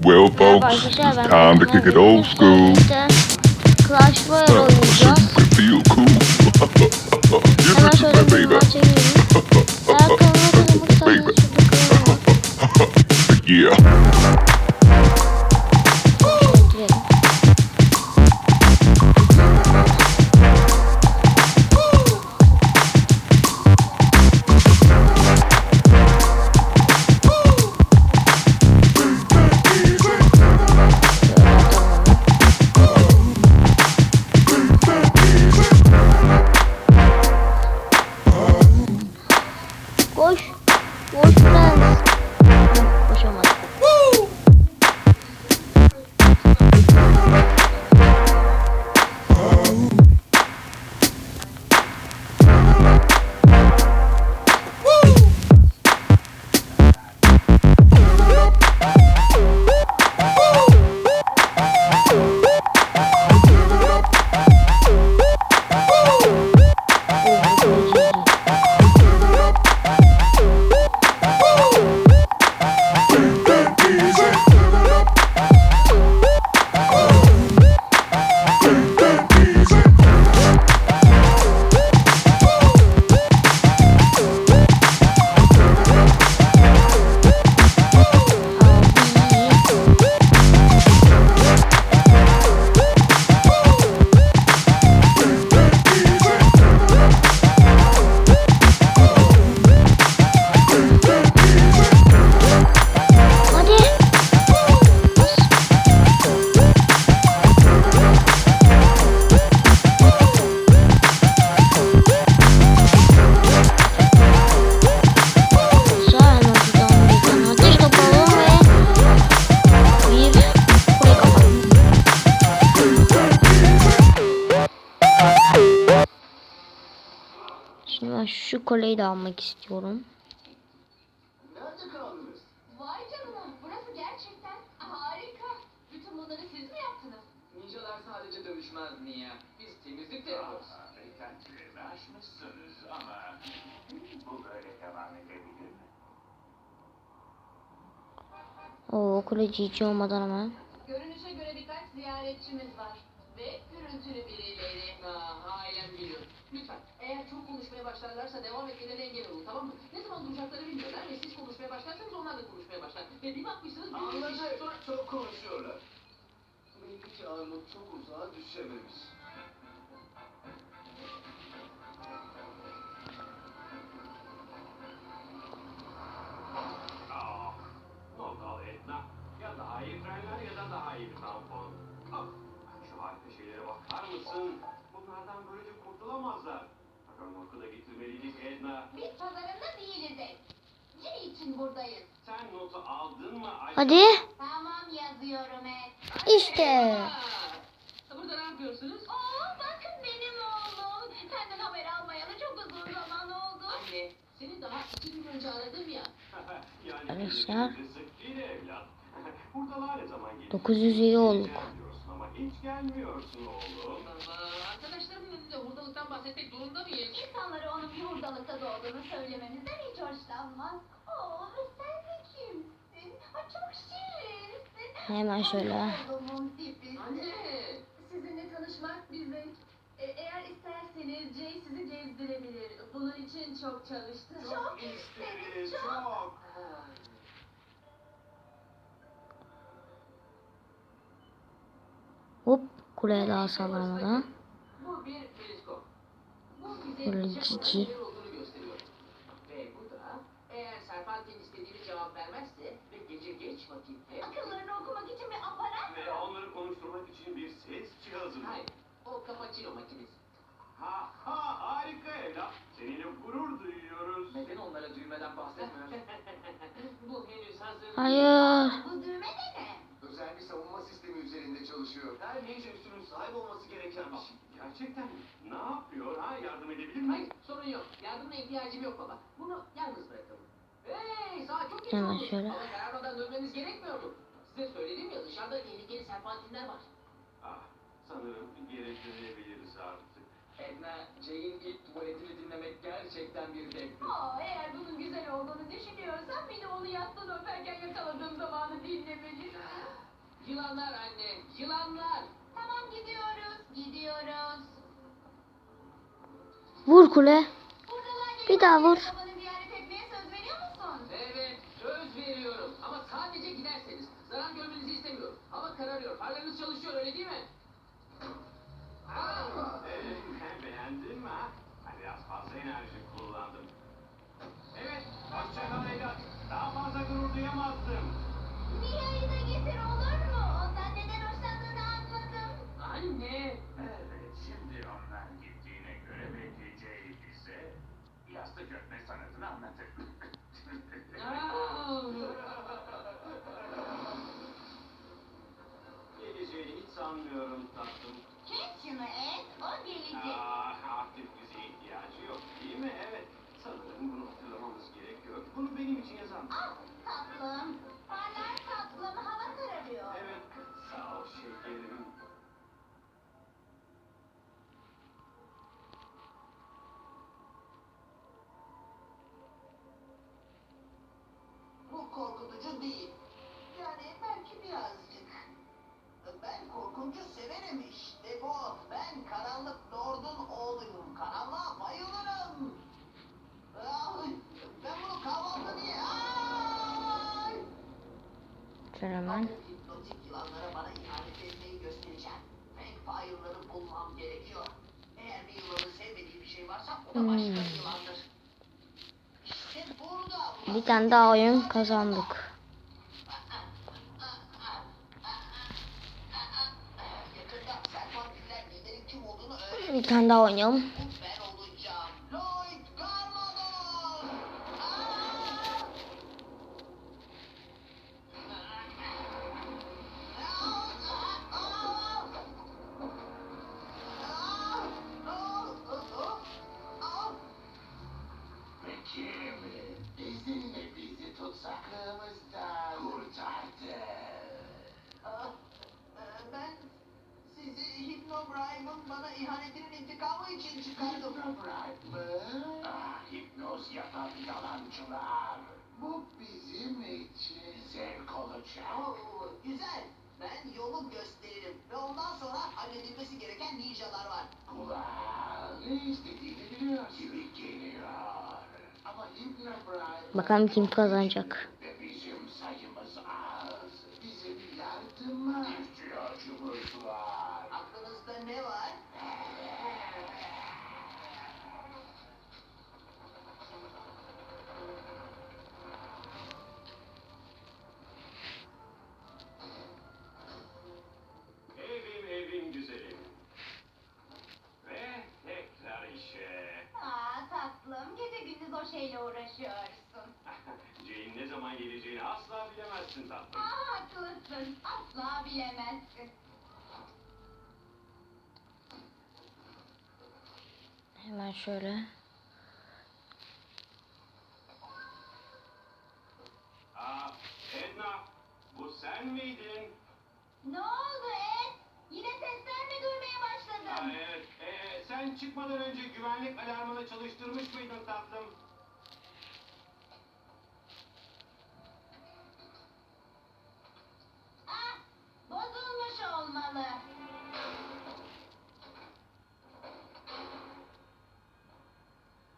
Well, Merhaba folks, arkadaşlar, it's ben time to kick it old school. Clash Royale So oynayacağız. you can feel cool. Hemen Give şöyle it to bir me, baby. maça girelim. Eğer kanalıma katılmak isterseniz şurada kanalıma Yeah. şöyle girelim. Koş. Koş prens. Koşamadım. Şimdi ben şu koleyi de almak istiyorum. Nerede kaldınız? Vay canına, burası gerçekten harika. Bütün bunları siz mi yaptınız? Ninjalar sadece dövüşmez mi ya? Biz temizlik de yapıyoruz. Beklentilerimi aşmışsınız ama bu böyle devam edebilir mi? Oo, kuleci hiç olmadan hemen. Görünüşe göre birkaç ziyaretçimiz var. Ve gürültülü birileri. Ailem biliyor. Lütfen, eğer çok konuşmaya başlarlarsa devam etmelerine engel olun, tamam mı? Ne zaman duracaklarını bilmiyorlar ve siz konuşmaya başlarsanız onlar da konuşmaya başlar. Ve bir bakmışsınız... Anladık. Çok konuşuyorlar. Belli ki Armut çok uzağa düşememiş. Ah, not al Edna. Ya daha iyi frenler ya da daha iyi bir tampon. Ah, şu harika şeylere bakar mısın? Bunlardan böylece kurtulamazlar. Römorku da getirmeliydik Edna. Biz pazarında değiliz Ed. Ne için buradayız? Sen notu aldın mı? Hadi. Tamam yazıyorum Ed. İşte. Burada ne yapıyorsunuz? Bakın benim oğlum. Senden haber almayalı çok uzun zaman oldu. Anne, seni daha 2 gün önce aradım ya. Yani Arkadaşlar. sık değil evlat. Buradalar ne zaman geliyor? 900 üye olduk. Diyorsun ama hiç gelmiyorsun oğlum. Arkadaşlarımın önünde hurdalıktan bahsetmek zorunda mıyım? İnsanlara onun bir hurdalıkta doğduğunu söylememizden hiç hoşlanmaz. Sen de kimsin? Çok şirinsin. Hemen şöyle. Oğlumun tipi. Anne! Sizinle tanışmak bir zevk. Eğer isterseniz Jay sizi gezdirebilir. Bunun için çok çalıştı. Çok İsteriz, çok. Hop. Kuleye daha sallamadan. Bu bir periskop. Bu Böyle bize cici. neler olduğunu gösteriyor. Ve bu da eğer Serpentin istediğini cevap vermezse ve gece geç vakitte... Akıllarını okumak için bir aparat. Ve onları konuşturmak için bir ses cihazı mı? Hayır, o cappuccino makinesi. Ha ha, harika evlat. Seninle gurur duyuyoruz. Neden onlara düğmeden bahsetmiyor? Bu henüz hazır. Hayır. Bu düğme de ne? Özel bir savunma sistemi üzerinde çalışıyor. Her ninja üstünün sahip olması gereken bir şey. Gerçekten mi? Ne yapıyor? Ha, yardım edebilir miyim? Hayır, sorun yok. Yardımına ihtiyacım yok baba. Bunu yalnız bırakalım. Hey, saat çok geç Hemen oldu. şöyle. Hava kararmadan dönmemiz gerekmiyordu. Size söyledim ya, dışarıda tehlikeli serpantinler var. Ah, sanırım geri dönebiliriz artık. Edna, Jay'in ilk tuvaletini dinlemek gerçekten bir zevkti. Eğer bunun güzel olduğunu düşünüyorsan bir de onu yastan öperken yakaladığım zamanı dinlemelisin. Yılanlar anne, yılanlar. Tamam gidiyoruz. Vur kule. Buradalar Bir daha vur. Babanı ziyaret etmeye söz veriyor musun? Evet, söz veriyorum. Ama sadece giderseniz. Zarar görmenizi istemiyorum. Hava kararıyor, farlarınız çalışıyor, öyle değil mi? Beğendin mi ha? Biraz fazla enerji kullandım. Evet, hoşça kal evlat. Daha fazla gurur duyamazdım. Mia'yı da getir olur mu? Ondan neden hoşlandığını anladım. Anne. Evet, şimdi onlar gittiğine göre bekleyeceği bize yastık örtme sanatını anlatır. Geleceğini hiç sanmıyorum tatlım. Kes şunu Ed, o gelecek. Artık bize ihtiyacı yok değil mi? Evet. Sanırım bunu hatırlamamız gerekiyor. Bunu benim için yazan. Ah tatlım. Parlar tatlım, hava kararıyor. Evet. Sağ ol şekerim. Bu korkutucu değil. Yani belki birazcık. Ben korkuncu severim işte bu. Ben karanlık lordun oğluyum. Karanlığa bayılırım. Ay, ben bunu kahvaltı diye... Ay! Hemen. Hipnotik yılanlara bana ihanet etmeyi göstereceğim. Vampirları bulmam gerekiyor. Eğer bir yılanın sevmediği bir şey varsa o da başka bir yılandır. İşte burada. Bir tane daha oyun kazandık. Yakında sen vampirler liderin kim olduğunu öğren. Bir tane daha oynayalım. Ben olacağım. Lloyd Garmadon. Peki, bizimle bizi tutsaklarımızdan kurtardı. Ben sizi Hypnobribe'ın bana ihanetinin intikamı için çıkardım. Hypnobribe mı? Hipnoz yapan yalancılar. Bu bizim için zevk olacak. Oo, güzel. Ben yolu gösteririm. Ve ondan sonra halledilmesi gereken ninjalar var. Kulağa ne istediğini biliyor gibi geliyor. Ama Hypnobribe... Bakalım kim kazanacak. Ve bizim sayımız az. Bizim yardıma ihtiyacımız var. Aklınızda ne var? Evim güzelim. Ve tekrar işe. Tatlım, gece gündüz o şeyle uğraşıyorsun. Jane ne zaman geleceğini asla bilemezsin tatlım. Haklısın, asla bilemezsin. Hemen şöyle. Edna, bu sen miydin? Ne oldu Ed? Yine sesler mi duymaya başladın? Evet. Sen çıkmadan önce güvenlik alarmını çalıştırmış mıydın tatlım? Bozulmuş olmalı.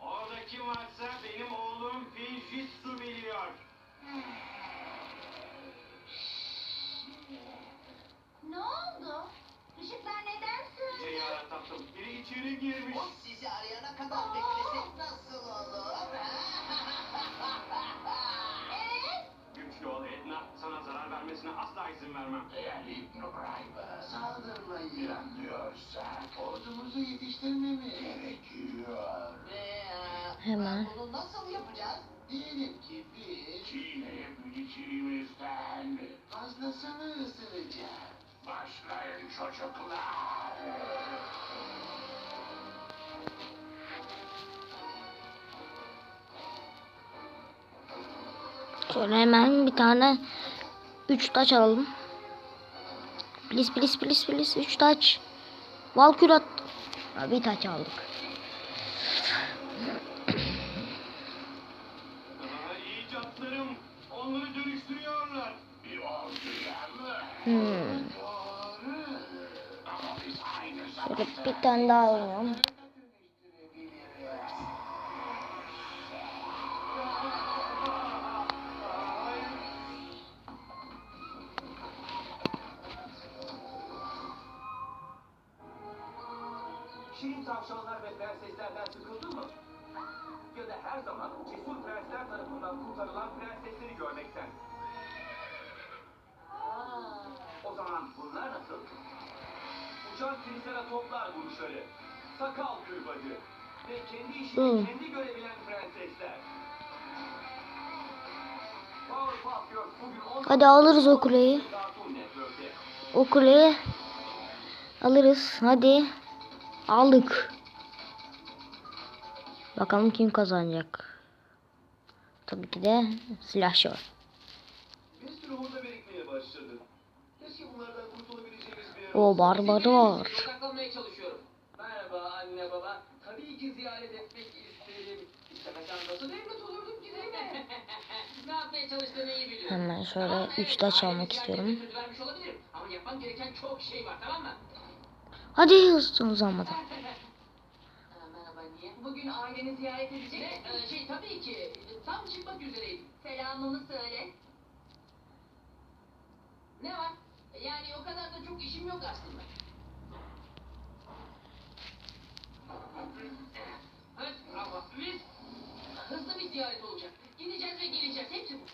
Orada kim varsa benim oğlum Finjitsu biliyor. Ne oldu? Işıklar neden söndü? Ya tatlım, biri içeri girmiş. O sizi arayana kadar beklesek nasıl olur? Güçlü ol Edna, sana zarar vermesine asla izin vermem. Eğer Hypnobribe'a saldırmayı planlıyorsa ordumuzu yetiştirmemiz gerekiyor. Ve Hemen. bunu nasıl yapacağız? Diyelim ki biz çiğneyebileceğimizden fazlasını ısıracağız. Başlayın çocuklar. Şöyle hemen bir tane 3 taç alalım. Please 3 taç. Valkür at. Bir taç aldık. Daha icatlarım onları dönüştürüyorlar. Bir orduya mı? Doğru. Ama biz aynı Şöyle zamanda bir tane daha alıyorum. Şirin tavşanlar ve prenseslerden sıkıldın mı? Ya da her zaman cesur prensler tarafından kurtarılan prensesleri görmekten. O zaman bunlar nasıl? Uçan triceratoplar vuruşları, sakal kırbacı ve kendi işini kendi görebilen prensesler. Powerpuff Girls bugün 10 Hadi alırız o kuleyi. Cartoon Network'te. O kuleyi alırız. Hadi. Aldık. Bakalım kim kazanacak. Tabii ki de Slasher. Bir sürü hurda birikmeye başladı. Keşke bunlardan kurtulabileceğimiz bir yer O olsa. barbarı var. Odaklanmaya çalışıyorum. Merhaba anne baba. Tabii ki ziyaret etmek isterim. İstemesem nasıl evlat olurdum ki değil mi? Ne yapmaya çalıştığını iyi biliyorum. Hemen şöyle Tamam, 3 taç ailemi almak ziyaret istiyorum. etmeye söz vermiş olabilirim. Ama yapmam gereken çok şey var, tamam mı? Hadi hızlı uzanmadan. Merhaba niye? Bugün aileni ziyaret edecek misin? Tabii ki. Tam çıkmak üzereydim. Selamımı söyle. Ne var? Yani o kadar da çok işim yok aslında. Evet, ama biz hızlı bir ziyaret olacak. Gideceğiz ve geleceğiz. Hepsi bu.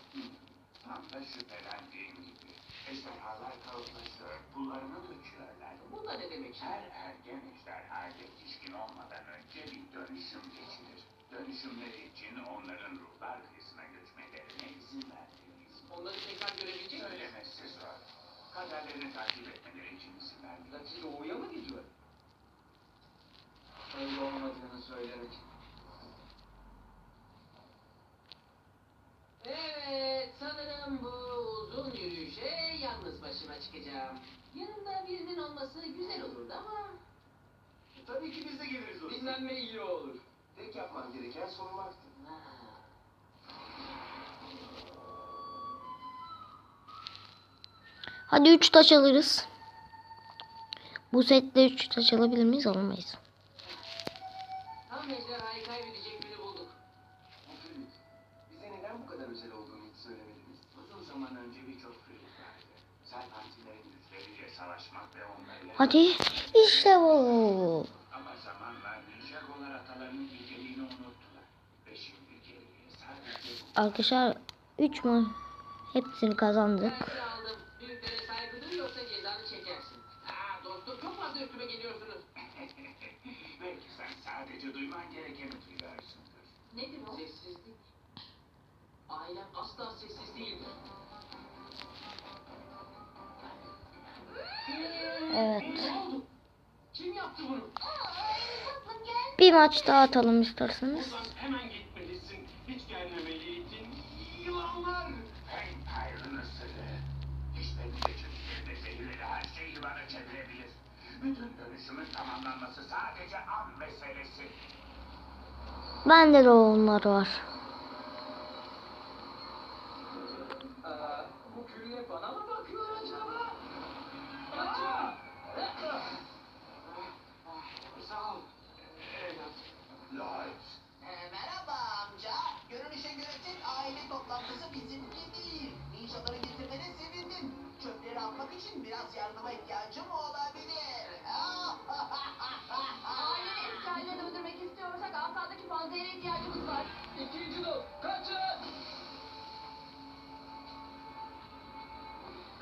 Tam da şüphelendiğim gibi. Ejderhalar kalıplaşıyor, pullarını döküyorlar. Bu da ne demek şimdi? Her ergen ejderha yetişkin olmadan önce bir dönüşüm geçirir. Dönüşümleri için onların ruhlar kıyısına göçmelerine izin vermeliyiz. Onları tekrar görebilecek miyiz? Söylemesi zor. Kaderlerini takip etmeleri için izin vermeliyiz. Lucky doğuya mı gidiyor? Öyle olmadığını söylemek. Evet, sanırım bu uzun yürüyüşe yalnız başıma çıkacağım. Yanımda birinin olması güzel olurdu ama Tabii ki biz de geliriz dostum. dinlenme iyi olur. Tek yapman gereken sormaktı. Ha. Hadi 3 taç alırız. Bu sette 3 taç alabilir miyiz? Alamayız. Tam ejderhayı kaybedecek biri bulduk. Flüt, bize neden bu kadar özel olduğunu hiç söylemediniz. Uzun zaman önce birçok flüt vardı. Serpantilerin güçleriyle savaşmak ve onları... Hadi. İşte bu. Ama zamanla Ninjagolar atalarının yüceliğini unuttular. Ve şimdi geriye sadece bu... Arkadaşlar 3 mü? Hepsini kazandık. Dersi aldım. Büyüklere saygı duy yoksa cezanı çekersin. Dostum çok fazla üstüme geliyorsunuz. Belki sen sadece duyman gerekeni duyuyorsundur. Nedir o? Sessizlik. Ailem asla sessiz değildir. Evet. Ne oldu? Kim yaptı bunu? Tatlım gel. Bir maç daha atalım isterseniz. Buradan hemen gitmelisin. Hiç gelmemeliydin. Yılanlar! Vampire'ın ısırığı. Dişlerini ve çocuklarını zehirleri her şeyi yılana çevirebilir. Bütün dönüşümün tamamlanması sadece an meselesi. Bende de onlar var. Bu külle bana mı bakıyor acaba? Kaçın! Sağ ol. Evlat. Lloyd. Merhaba amca. Görünüşe göre tek aile toplantısı bizimki değil. Ninjaları getirmene sevindim. Çöpleri atmak için biraz yardıma ihtiyacım olabilir. Ailenin hikayelerini öldürmek istiyorsak asadaki panzehre ihtiyacımız var. İkinci dost, kaçın!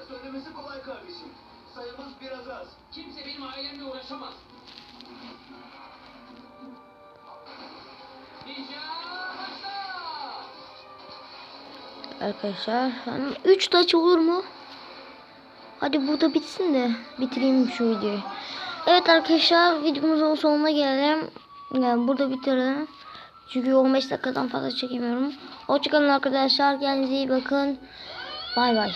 Söylemesi kolay kardeşim. Sayımız biraz az. Kimse benim ailemle uğraşamaz. Ninja başla! Arkadaşlar 3 taç olur mu? Hadi burada bitsin de bitireyim şu videoyu. Evet arkadaşlar videomuzun sonuna gelelim. Yani burada bitirelim. Çünkü 15 dakikadan fazla çekemiyorum. Hoşçakalın arkadaşlar. Kendinize iyi bakın. Bay bay.